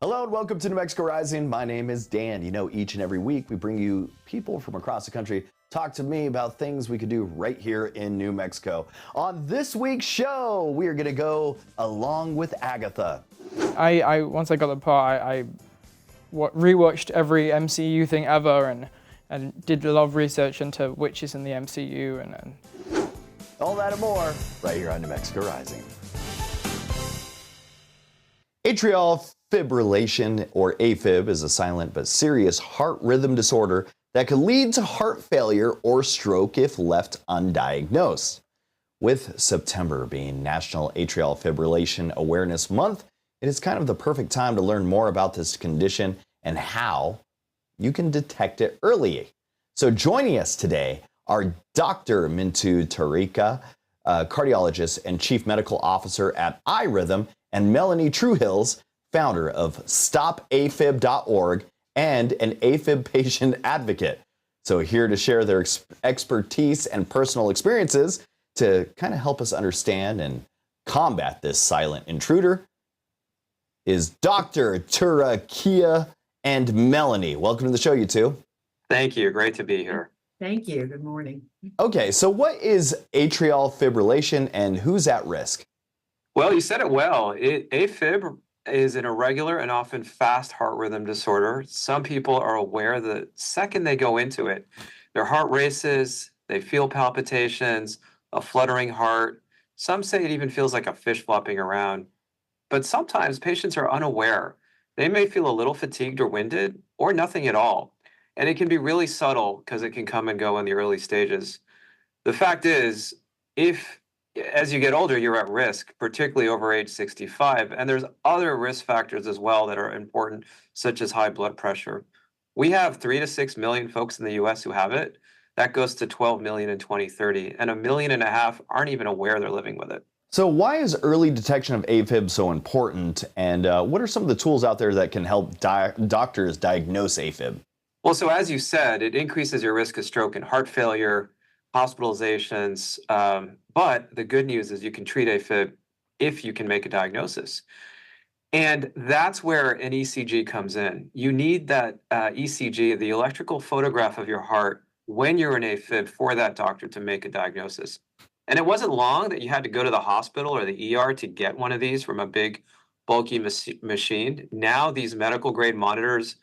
Hello and welcome to New Mexico Rising. My name is Dan. You know, each and every week we bring you people from across the country talk to me about things we could do right here in New Mexico. On this week's show, we are going to go along with Agatha. Once I got the part, I rewatched every MCU thing ever and did a lot of research into witches in the MCU and all that and more right here on New Mexico Rising. Atrial fibrillation, or AFib, is a silent but serious heart rhythm disorder that could lead to heart failure or stroke if left undiagnosed. With September being National Atrial Fibrillation Awareness Month, it is kind of the perfect time to learn more about this condition and how you can detect it early. So joining us today are Dr. Mintu Turakhia, cardiologist and chief medical officer at iRhythm, and Mellanie True Hills, founder of stopafib.org and an AFib patient advocate. So here to share their expertise and personal experiences to kind of help us understand and combat this silent intruder is Dr. Turakhia and Mellanie. Welcome to the show, you two. Thank you. Great to be here. Thank you. Good morning. Okay, so what is atrial fibrillation and who's at risk? Well, you said it well. AFib is an irregular and often fast heart rhythm disorder. Some people are aware the second they go into it, their heart races, they feel palpitations, a fluttering heart. Some say it even feels like a fish flopping around. But sometimes patients are unaware. They may feel a little fatigued or winded or nothing at all. And it can be really subtle because it can come and go in the early stages. The fact is, as you get older, you're at risk, particularly over age 65. And there's other risk factors as well that are important, such as high blood pressure. We have 3 to 6 million folks in the US who have it. That goes to 12 million in 2030. And 1.5 million aren't even aware they're living with it. So why is early detection of AFib so important? And what are some of the tools out there that can help doctors diagnose AFib? Well, so as you said, it increases your risk of stroke and heart failure, hospitalizations. But the good news is you can treat AFib if you can make a diagnosis. And that's where an ECG comes in. You need that ECG, the electrical photograph of your heart, when you're in AFib for that doctor to make a diagnosis. And it wasn't long that you had to go to the hospital or the ER to get one of these from a big, bulky machine. Now these medical grade monitors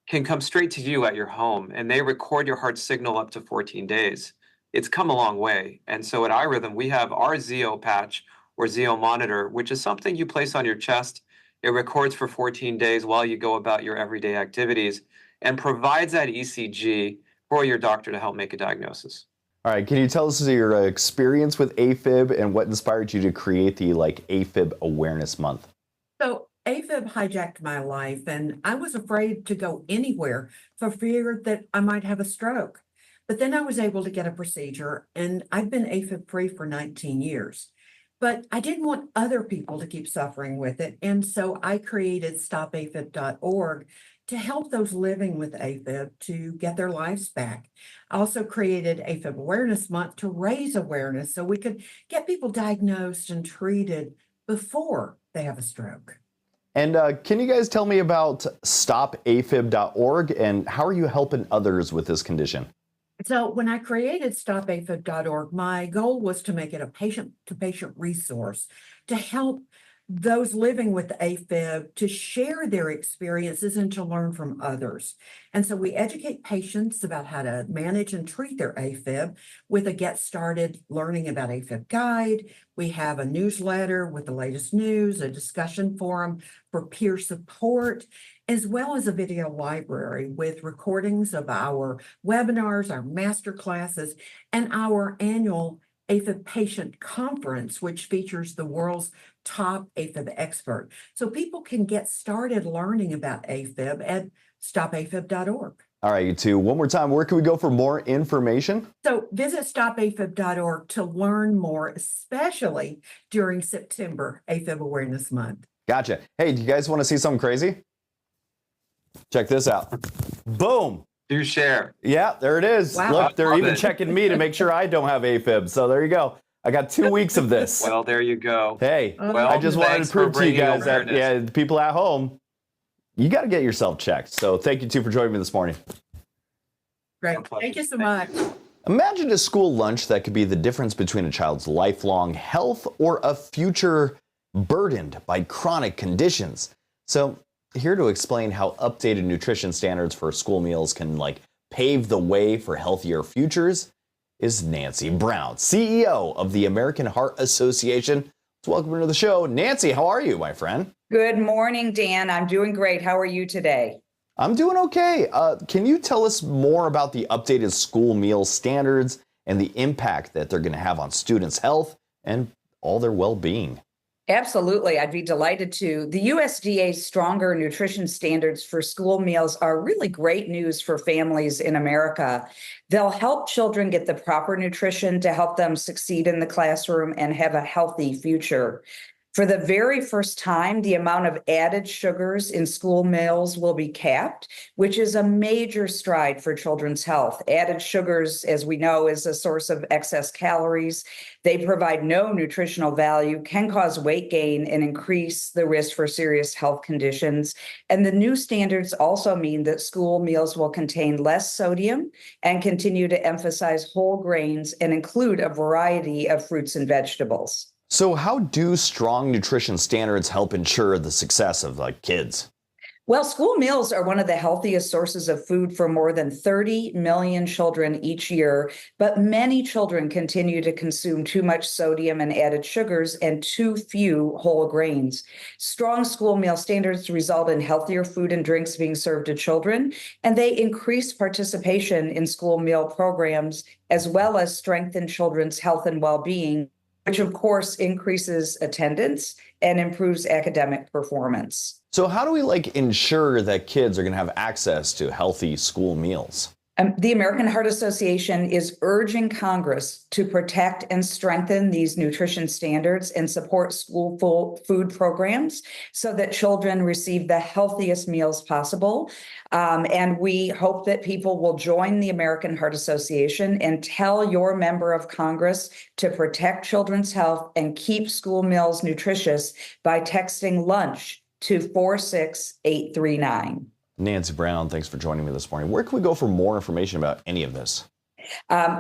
can come straight to you at your home, and they record your heart signal up to 14 days. It's come a long way. And so at iRhythm, we have our Zio patch or Zio monitor, which is something you place on your chest. It records for 14 days while you go about your everyday activities and provides that ECG for your doctor to help make a diagnosis. All right, can you tell us your experience with AFib and what inspired you to create the AFib Awareness Month? So AFib hijacked my life, and I was afraid to go anywhere for fear that I might have a stroke. But then I was able to get a procedure, and I've been AFib free for 19 years. But I didn't want other people to keep suffering with it, and so I created stopafib.org to help those living with AFib to get their lives back. I also created AFib Awareness Month to raise awareness so we could get people diagnosed and treated before they have a stroke. And can you guys tell me about stopafib.org and how are you helping others with this condition? So when I created stopafib.org, my goal was to make it a patient-to-patient resource to help those living with AFib to share their experiences and to learn from others. And so we educate patients about how to manage and treat their AFib with a Get Started Learning About AFib guide. We have a newsletter with the latest news, a discussion forum for peer support, as well as a video library with recordings of our webinars, our master classes, and our annual AFib Patient Conference, which features the world's top AFib expert. So people can get started learning about AFib at stopafib.org. All right, you two, one more time, where can we go for more information? So visit stopafib.org to learn more, especially during September AFib Awareness Month. Gotcha. Hey, do you guys want to see something crazy? Check this out. Boom. Do share. Yeah, there it is. Wow. Look, they're even it. checking me to make sure I don't have AFib. So there you go. I got 2 weeks of this. Well, there you go. Hey, Well, I just wanted thanks to prove for to you bringing guys that, awareness. the people at home, you got to get yourself checked. So thank you, too, for joining me this morning. Great. Thank you so much. Imagine a school lunch that could be the difference between a child's lifelong health or a future burdened by chronic conditions. So here to explain how updated nutrition standards for school meals can pave the way for healthier futures is Nancy Brown, CEO of the American Heart Association. Let's welcome her to the show. Nancy, how are you, my friend? Good morning, Dan. I'm doing great. How are you today? I'm doing okay. Can you tell us more about the updated school meal standards and the impact that they're going to have on students' health and all their well-being? Absolutely. I'd be delighted to. The USDA's stronger nutrition standards for school meals are really great news for families in America. They'll help children get the proper nutrition to help them succeed in the classroom and have a healthy future. For the very first time, the amount of added sugars in school meals will be capped, which is a major stride for children's health. Added sugars, as we know, is a source of excess calories. They provide no nutritional value, can cause weight gain, and increase the risk for serious health conditions. And the new standards also mean that school meals will contain less sodium and continue to emphasize whole grains and include a variety of fruits and vegetables. So how do strong nutrition standards help ensure the success of kids? Well, school meals are one of the healthiest sources of food for more than 30 million children each year, but many children continue to consume too much sodium and added sugars and too few whole grains. Strong school meal standards result in healthier food and drinks being served to children, and they increase participation in school meal programs, as well as strengthen children's health and well-being, which of course increases attendance and improves academic performance. So how do we ensure that kids are going to have access to healthy school meals? The American Heart Association is urging Congress to protect and strengthen these nutrition standards and support school food programs so that children receive the healthiest meals possible. And we hope that people will join the American Heart Association and tell your member of Congress to protect children's health and keep school meals nutritious by texting lunch to 46839. Nancy Brown, thanks for joining me this morning. Where can we go for more information about any of this?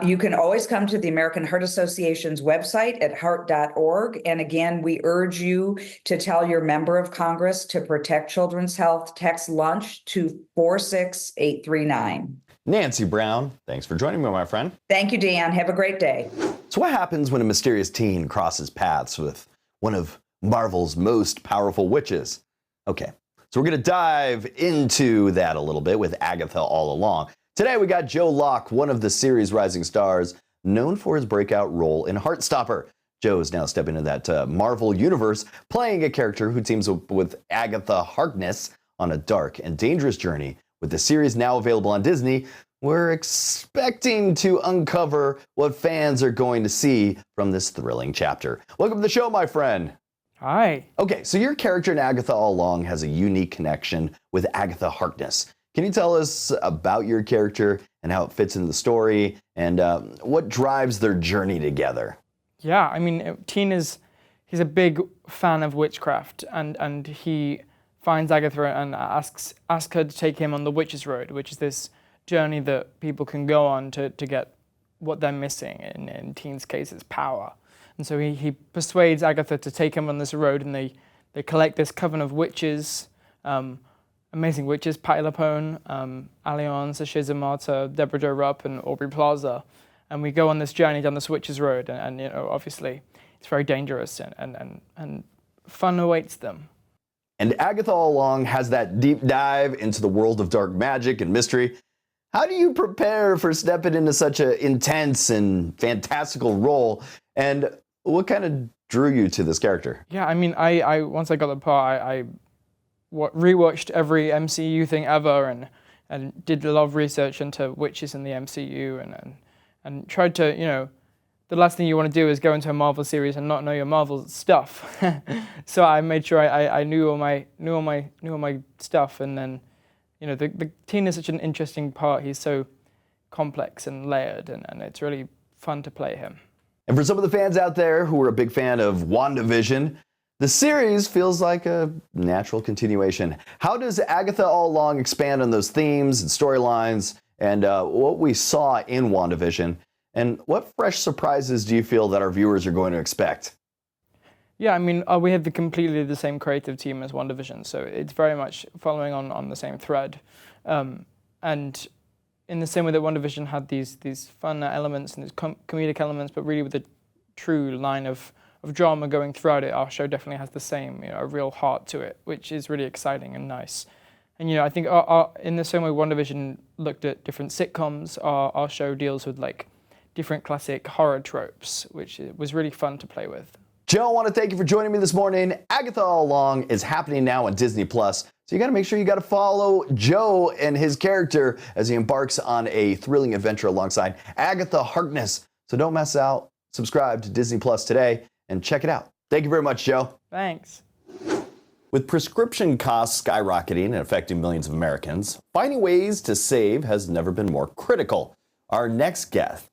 You can always come to the American Heart Association's website at heart.org. And again, we urge you to tell your member of Congress to protect children's health. Text lunch to 46839. Nancy Brown, thanks for joining me, my friend. Thank you, Dan. Have a great day. So what happens when a mysterious teen crosses paths with one of Marvel's most powerful witches? Okay. So we're going to dive into that a little bit with Agatha all along. Today we got Joe Locke, one of the series' rising stars, known for his breakout role in Heartstopper. Joe is now stepping into that Marvel universe, playing a character who teams up with Agatha Harkness on a dark and dangerous journey. With the series now available on Disney, we're expecting to uncover what fans are going to see from this thrilling chapter. Welcome to the show, my friend. Hi. Okay, so your character in Agatha All Along has a unique connection with Agatha Harkness. Can you tell us about your character and how it fits into the story and what drives their journey together? Yeah, I mean, he's a big fan of witchcraft, and he finds Agatha and asks her to take him on the Witch's Road, which is this journey that people can go on to get what they're missing. In teens' case, it's power. And so he persuades Agatha to take him on this road, and they collect this coven of witches, amazing witches, Patti LuPone, Allianz, Shiza Marta, Deborah Jo Rupp, and Aubrey Plaza. And we go on this journey down this witch's road, and obviously it's very dangerous, and fun awaits them. And Agatha All Along has that deep dive into the world of dark magic and mystery. How do you prepare for stepping into such an intense and fantastical role? And what kind of drew you to this character? Yeah, I mean, I once I got the part, I rewatched every MCU thing ever, and did a lot of research into witches in the MCU, and tried to, the last thing you want to do is go into a Marvel series and not know your Marvel stuff. So I made sure I knew all my stuff, and then, the teen is such an interesting part. He's so complex and layered, and it's really fun to play him. And for some of the fans out there who are a big fan of WandaVision, The series feels like a natural continuation. How does Agatha All Along expand on those themes and storylines and what we saw in WandaVision? And what fresh surprises do you feel that our viewers are going to expect? Yeah, I mean, we have completely the same creative team as WandaVision, so it's very much following on the same thread. And in the same way that WandaVision had these fun elements and these comedic elements, but really with a true line of drama going throughout it, our show definitely has the same, a real heart to it, which is really exciting and nice. And I think in the same way WandaVision looked at different sitcoms, our show deals with like different classic horror tropes, which was really fun to play with. Joe, I want to thank you for joining me this morning. Agatha All Along is happening now on Disney Plus, so you got to make sure you got to follow Joe and his character as he embarks on a thrilling adventure alongside Agatha Harkness. So don't miss out. Subscribe to Disney Plus today and check it out. Thank you very much, Joe. Thanks. With prescription costs skyrocketing and affecting millions of Americans, finding ways to save has never been more critical. Our next guest,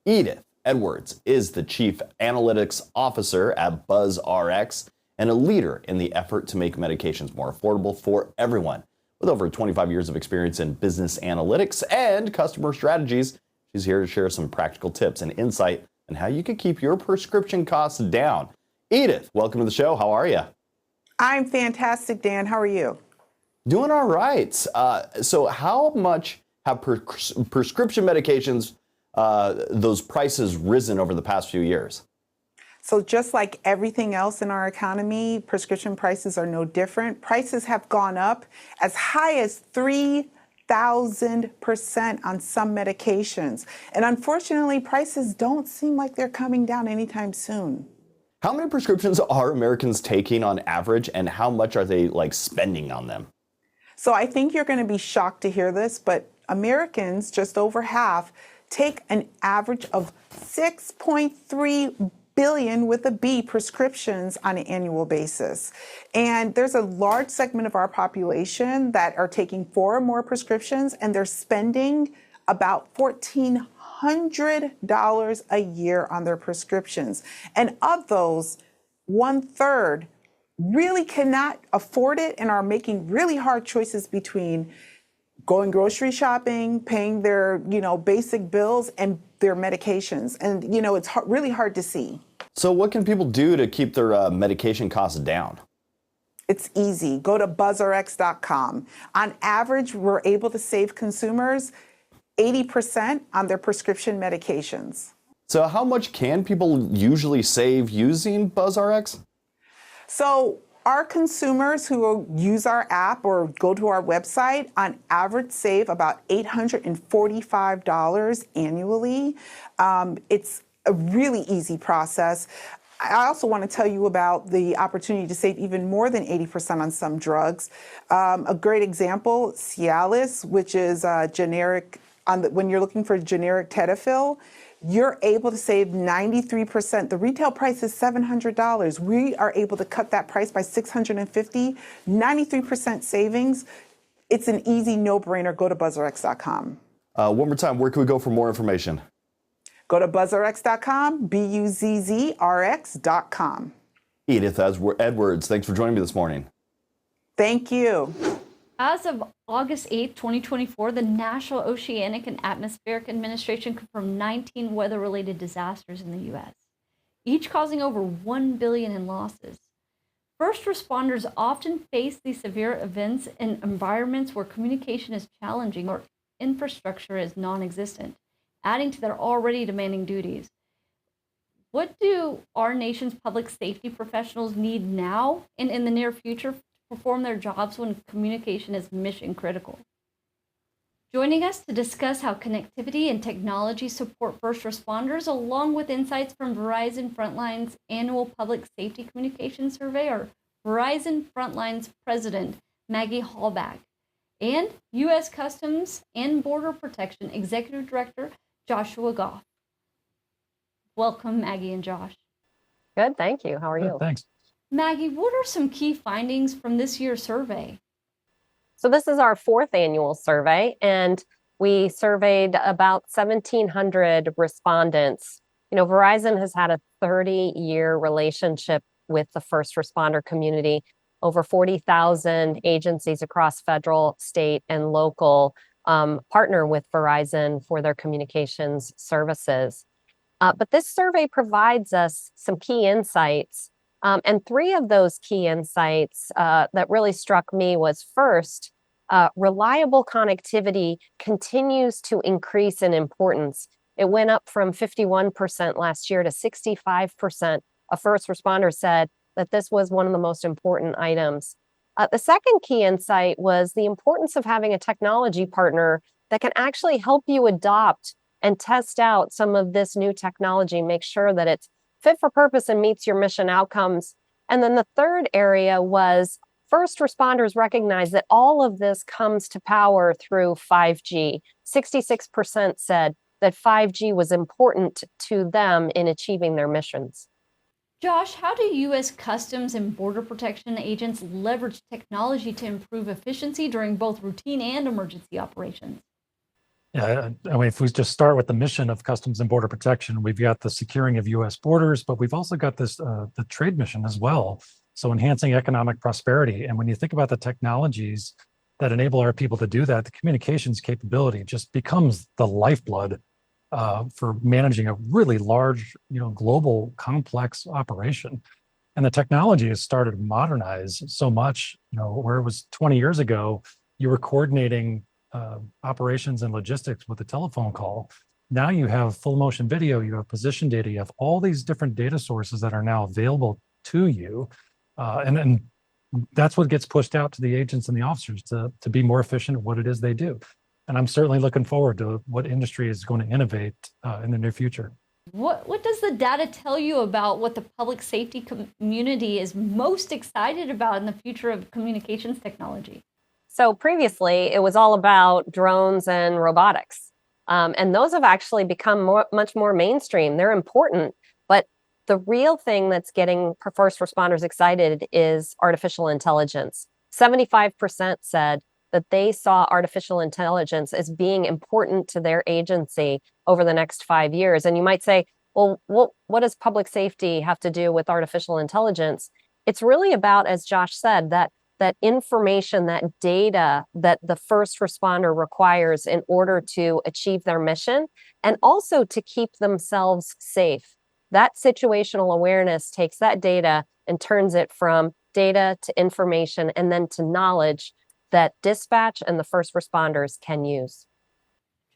Edith Edwards, is the Chief Analytics Officer at BuzzRx and a leader in the effort to make medications more affordable for everyone. With over 25 years of experience in business analytics and customer strategies, she's here to share some practical tips and insight on how you can keep your prescription costs down. Edith, welcome to the show. How are you? I'm fantastic, Dan. How are you? Doing all right. So how much have prescription medications, those prices risen over the past few years? So just like everything else in our economy, prescription prices are no different. Prices have gone up as high as 3,000% on some medications. And unfortunately, prices don't seem like they're coming down anytime soon. How many prescriptions are Americans taking on average, and how much are they spending on them? So I think you're going to be shocked to hear this, but Americans, just over half, take an average of 6.3 billion with a B prescriptions on an annual basis. And there's a large segment of our population that are taking 4 or more prescriptions, and they're spending about $1,400 a year on their prescriptions. And of those, 1/3 really cannot afford it and are making really hard choices between going grocery shopping, paying their, basic bills and their medications. And, it's really hard to see. So what can people do to keep their medication costs down? It's easy. Go to buzzrx.com. On average, we're able to save consumers 80% on their prescription medications. So how much can people usually save using BuzzRx? So our consumers who use our app or go to our website on average save about $845 annually. It's a really easy process. I also want to tell you about the opportunity to save even more than 80% on some drugs. A great example, Cialis, which is generic, when you're looking for generic Tadalafil, you're able to save 93%. The retail price is $700. We are able to cut that price by $650, 93% savings. It's an easy no-brainer. Go to buzzrx.com. One more time, where can we go for more information? Go to buzzrx.com, buzzrx.com. Edith Edwards, thanks for joining me this morning. Thank you. As of August 8, 2024, the National Oceanic and Atmospheric Administration confirmed 19 weather-related disasters in the U.S., each causing over $1 billion in losses. First responders often face these severe events in environments where communication is challenging or infrastructure is non-existent, adding to their already demanding duties. What do our nation's public safety professionals need now and in the near future to perform their jobs when communication is mission critical? Joining us to discuss how connectivity and technology support first responders, along with insights from Verizon Frontline's annual public safety communication survey, are Verizon Frontline's president, Maggie Hoback, and U.S. Customs and Border Protection Executive Director, Joshua Goff. Welcome, Maggie and Josh. Good, thank you. How are you? Thanks. Maggie, what are some key findings from this year's survey? So this is our 4th annual survey, and we surveyed about 1,700 respondents. Verizon has had a 30-year relationship with the first responder community. Over 40,000 agencies across federal, state, and local partner with Verizon for their communications services. But this survey provides us some key insights. And three of those key insights that really struck me was first, reliable connectivity continues to increase in importance. It went up from 51% last year to 65% of first responders said that this was one of the most important items. The second key insight was the importance of having a technology partner that can actually help you adopt and test out some of this new technology, make sure that it's fit for purpose and meets your mission outcomes. And then the third area was first responders recognize that all of this comes to power through 5G. 66% said that 5G was important to them in achieving their missions. Josh, how do U.S. Customs and Border Protection agents leverage technology to improve efficiency during both routine and emergency operations? Yeah, I mean, if we just start with the mission of Customs and Border Protection, we've got the securing of U.S. borders, but we've also got this the trade mission as well. So enhancing economic prosperity. And when you think about the technologies that enable our people to do that, the communications capability just becomes the lifeblood for managing a really large, global, complex operation. And the technology has started to modernize so much, where it was 20 years ago, you were coordinating operations and logistics with a telephone call. Now you have full motion video, you have position data, you have all these different data sources that are now available to you. And that's what gets pushed out to the agents and the officers to be more efficient at what it is they do. And I'm certainly looking forward to what industry is going to innovate in the near future. What does the data tell you about what the public safety community is most excited about in the future of communications technology? So previously, it was all about drones and robotics. And those have actually become much more mainstream. They're important, but the real thing that's getting first responders excited is artificial intelligence. 75% said that they saw artificial intelligence as being important to their agency over the next 5 years. And you might say, well, what does public safety have to do with artificial intelligence? It's really about, as Josh said, that information, that data that the first responder requires in order to achieve their mission and also to keep themselves safe. That situational awareness takes that data and turns it from data to information and then to knowledge that dispatch and the first responders can use.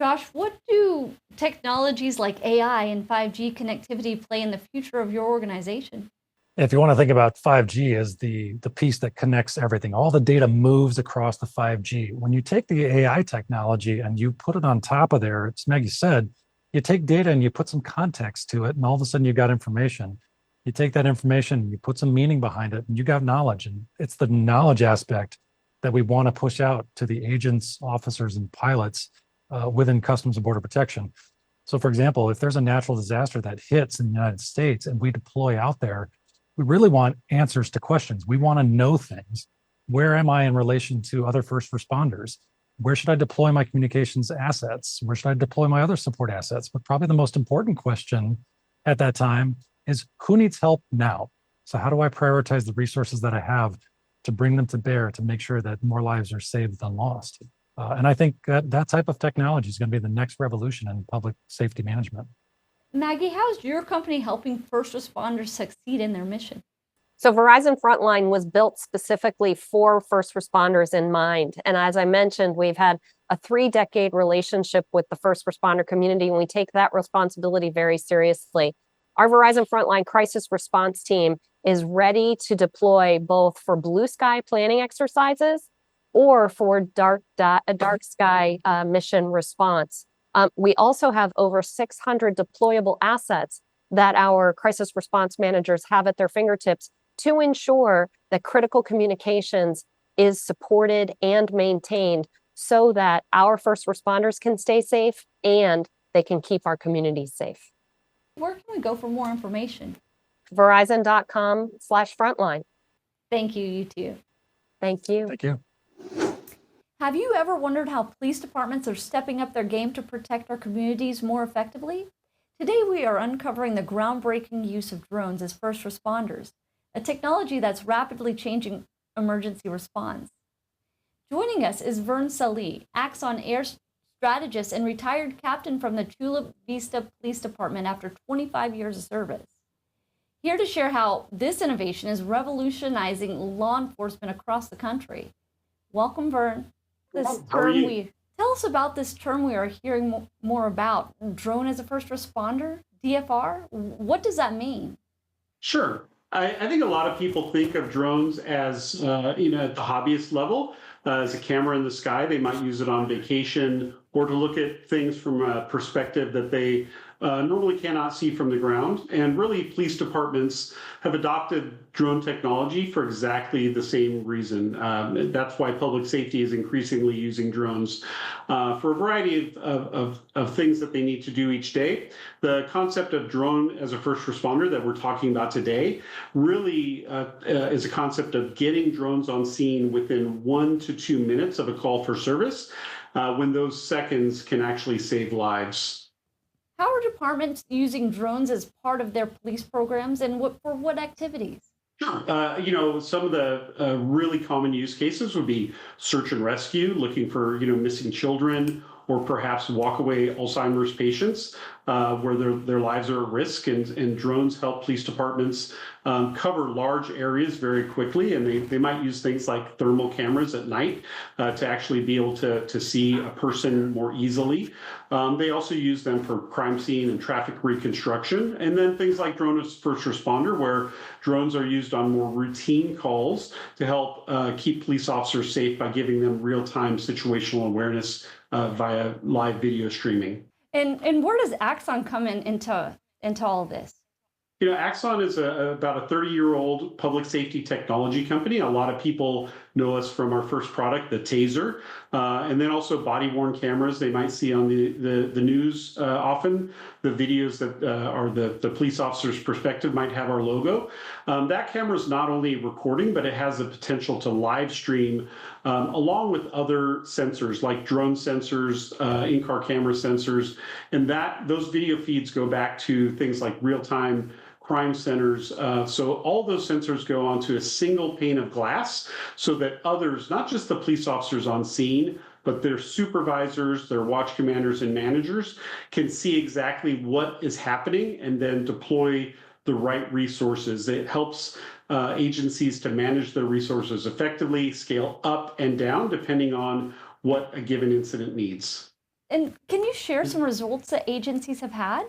Josh, what do technologies like AI and 5G connectivity play in the future of your organization? If you want to think about 5G as the piece that connects everything, all the data moves across the 5G. When you take the AI technology and you put it on top of there, as Maggie said, you take data and you put some context to it, and all of a sudden you've got information. You take that information and you put some meaning behind it, and you got knowledge. And it's the knowledge aspect that we want to push out to the agents, officers, and pilots within Customs and Border Protection. So for example, if there's a natural disaster that hits in the United States and we deploy out there, we really want answers to questions. We want to know things. Where am I in relation to other first responders? Where should I deploy my communications assets? Where should I deploy my other support assets? But probably the most important question at that time is, who needs help now? So how do I prioritize the resources that I have to bring them to bear to make sure that more lives are saved than lost? And I think that type of technology is going to be the next revolution in public safety management. Maggie, how is your company helping first responders succeed in their mission? So Verizon Frontline was built specifically for first responders in mind. And as I mentioned, we've had a 3-decade relationship with the first responder community, and we take that responsibility very seriously. Our Verizon Frontline crisis response team is ready to deploy both for blue sky planning exercises or for dark sky mission response. We also have over 600 deployable assets that our crisis response managers have at their fingertips to ensure that critical communications is supported and maintained so that our first responders can stay safe and they can keep our communities safe. Where can we go for more information? Verizon.com/frontline. Thank you, you two. Thank you. Thank you. Have you ever wondered how police departments are stepping up their game to protect our communities more effectively? Today we are uncovering the groundbreaking use of drones as first responders. a technology that's rapidly changing emergency response. Joining us is Vern Sallee, Axon Air strategist and retired captain from the Chula Vista Police Department after 25 years of service. Here to share how this innovation is revolutionizing law enforcement across the country. Welcome, Vern. Tell us about this term we are hearing more about, drone as a first responder, DFR. What does that mean? Sure. I think a lot of people think of drones as, at the hobbyist level, as a camera in the sky. They might use it on vacation or to look at things from a perspective that they normally cannot see from the ground. And really, police departments have adopted drone technology for exactly the same reason. That's why public safety is increasingly using drones for a variety of things that they need to do each day. The concept of drone as a first responder that we're talking about today really is a concept of getting drones on scene within 1 to 2 minutes of a call for service, when those seconds can actually save lives. How are departments using drones as part of their police programs, and for what activities? Sure. Some of the really common use cases would be search and rescue, looking for, missing children, or perhaps walkaway Alzheimer's patients where their lives are at risk, and drones help police departments cover large areas very quickly, and they might use things like thermal cameras at night to actually be able to see a person more easily. They also use them for crime scene and traffic reconstruction, and then things like drone as first responder, where drones are used on more routine calls to help keep police officers safe by giving them real-time situational awareness via live video streaming. And where does Axon come into all of this? Axon is about a 30-year-old public safety technology company. A lot of people know us from our first product, the Taser, and then also body-worn cameras they might see on the news often. The videos that are the police officer's perspective might have our logo. That camera is not only recording, but it has the potential to live stream along with other sensors like drone sensors, in-car camera sensors, and those video feeds go back to things like real-time crime centers. So all those sensors go onto a single pane of glass so that others, not just the police officers on scene, but their supervisors, their watch commanders and managers can see exactly what is happening and then deploy the right resources. It helps agencies to manage their resources effectively, scale up and down depending on what a given incident needs. And can you share some results that agencies have had?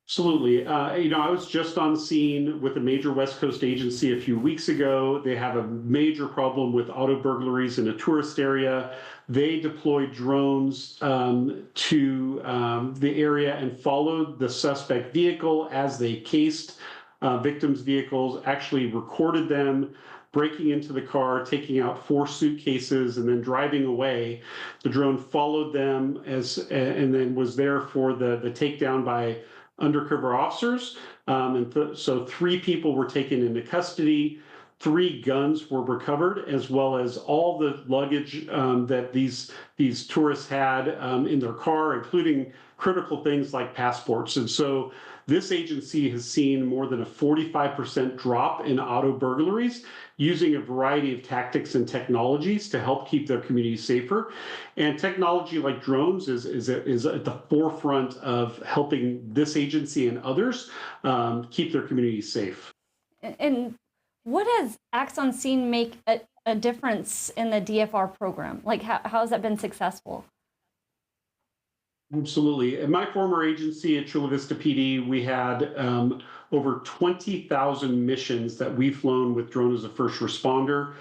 Absolutely. I was just on scene with a major West Coast agency a few weeks ago. They have a major problem with auto burglaries in a tourist area. They deployed drones to the area and followed the suspect vehicle as they cased victims' vehicles, actually recorded them breaking into the car, taking out 4 suitcases, and then driving away. The drone followed them and then was there for the takedown by undercover officers. So 3 people were taken into custody. 3 guns were recovered, as well as all the luggage that these tourists had in their car, including critical things like passports. And so this agency has seen more than a 45% drop in auto burglaries using a variety of tactics and technologies to help keep their communities safer. And technology like drones is at the forefront of helping this agency and others keep their communities safe. And what has Axon seen make a difference in the DFR program? Like, how has that been successful? Absolutely. In my former agency at Chula Vista PD, we had over 20,000 missions that we've flown with drone as a first responder.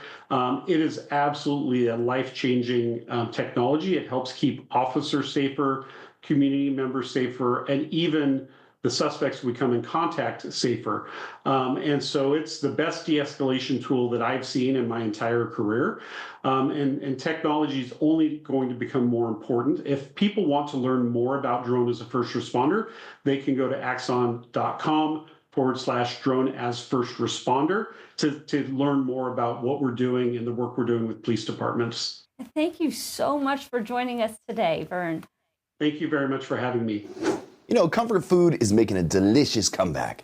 It is absolutely a life-changing technology. It helps keep officers safer, community members safer, and even the suspects we come in contact safer. And so it's the best de-escalation tool that I've seen in my entire career. And technology is only going to become more important. If people want to learn more about drone as a first responder, they can go to axon.com/drone as first responder to learn more about what we're doing and the work we're doing with police departments. Thank you so much for joining us today, Vern. Thank you very much for having me. Comfort food is making a delicious comeback.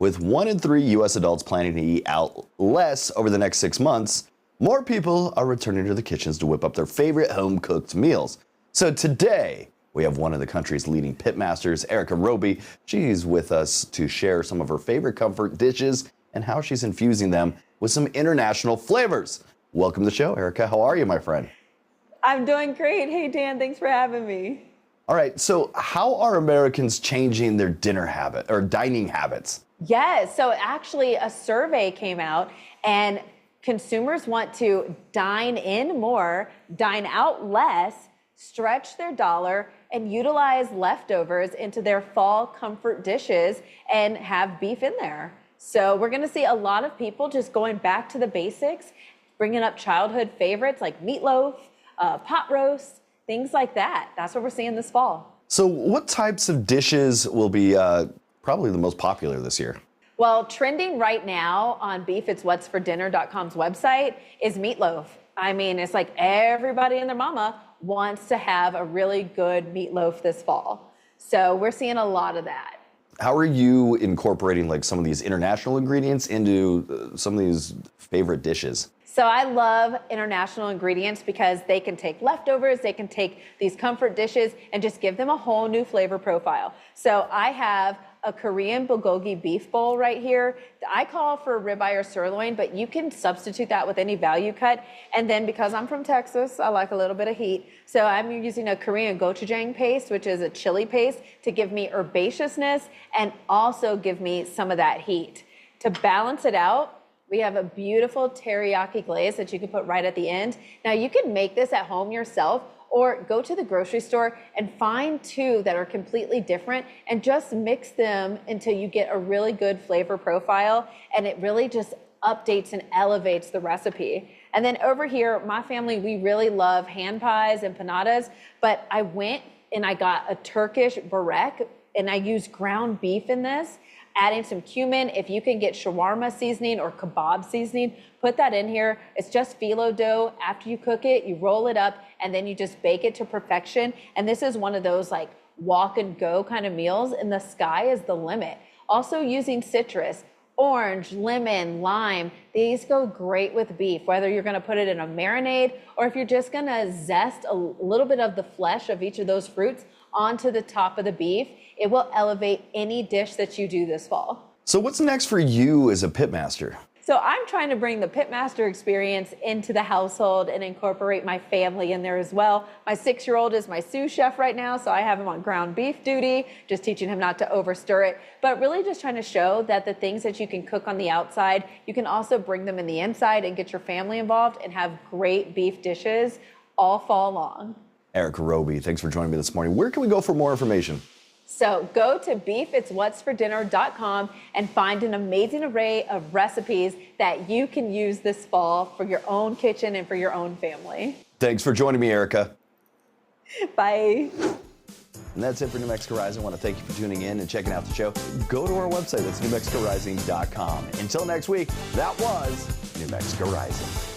With 1 in 3 U.S. adults planning to eat out less over the next 6 months, more people are returning to the kitchens to whip up their favorite home-cooked meals. So today, we have one of the country's leading pitmasters, Roby. She's with us to share some of her favorite comfort dishes and how she's infusing them with some international flavors. Welcome to the show, Erica. How are you, my friend? I'm doing great. Hey, Dan, thanks for having me. All right, so how are Americans changing their dinner habit or dining habits? Yes, so actually a survey came out and consumers want to dine in more, dine out less, stretch their dollar, and utilize leftovers into their fall comfort dishes and have beef in there. So we're gonna see a lot of people just going back to the basics, bringing up childhood favorites like meatloaf, pot roast, things like that. That's what we're seeing this fall. So what types of dishes will be probably the most popular this year? Well, trending right now on beefitswhatsfordinner.com's website is meatloaf. I mean, it's like everybody and their mama wants to have a really good meatloaf this fall. So we're seeing a lot of that. How are you incorporating like some of these international ingredients into some of these favorite dishes? So I love international ingredients because they can take leftovers, they can take these comfort dishes and just give them a whole new flavor profile. So I have a Korean bulgogi beef bowl right here. I call for ribeye or sirloin, but you can substitute that with any value cut. And then because I'm from Texas, I like a little bit of heat. So I'm using a Korean gochujang paste, which is a chili paste, to give me herbaceousness and also give me some of that heat. To balance it out, we have a beautiful teriyaki glaze that you can put right at the end. Now you can make this at home yourself or go to the grocery store and find 2 that are completely different and just mix them until you get a really good flavor profile, and it really just updates and elevates the recipe. And then over here, my family, we really love hand pies and empanadas, but I went and I got a Turkish börek and I used ground beef in this, adding some cumin. If you can get shawarma seasoning or kebab seasoning, put that in here. It's just phyllo dough. After you cook it, you roll it up and then you just bake it to perfection. And this is one of those like walk and go kind of meals, and the sky is the limit. Also using citrus, orange, lemon, lime. These go great with beef, whether you're gonna put it in a marinade or if you're just gonna zest a little bit of the flesh of each of those fruits onto the top of the beef. It will elevate any dish that you do this fall. So what's next for you as a pitmaster? So I'm trying to bring the pitmaster experience into the household and incorporate my family in there as well. My 6-year-old is my sous chef right now, so I have him on ground beef duty, just teaching him not to over stir it, but really just trying to show that the things that you can cook on the outside, you can also bring them in the inside and get your family involved and have great beef dishes all fall long. Roby, thanks for joining me this morning. Where can we go for more information? So go to beefitswhatsfordinner.com and find an amazing array of recipes that you can use this fall for your own kitchen and for your own family. Thanks for joining me, Erica. Bye. And that's it for New Mexico Rising. I want to thank you for tuning in and checking out the show. Go to our website, that's newmexicorising.com. Until next week, that was New Mexico Rising.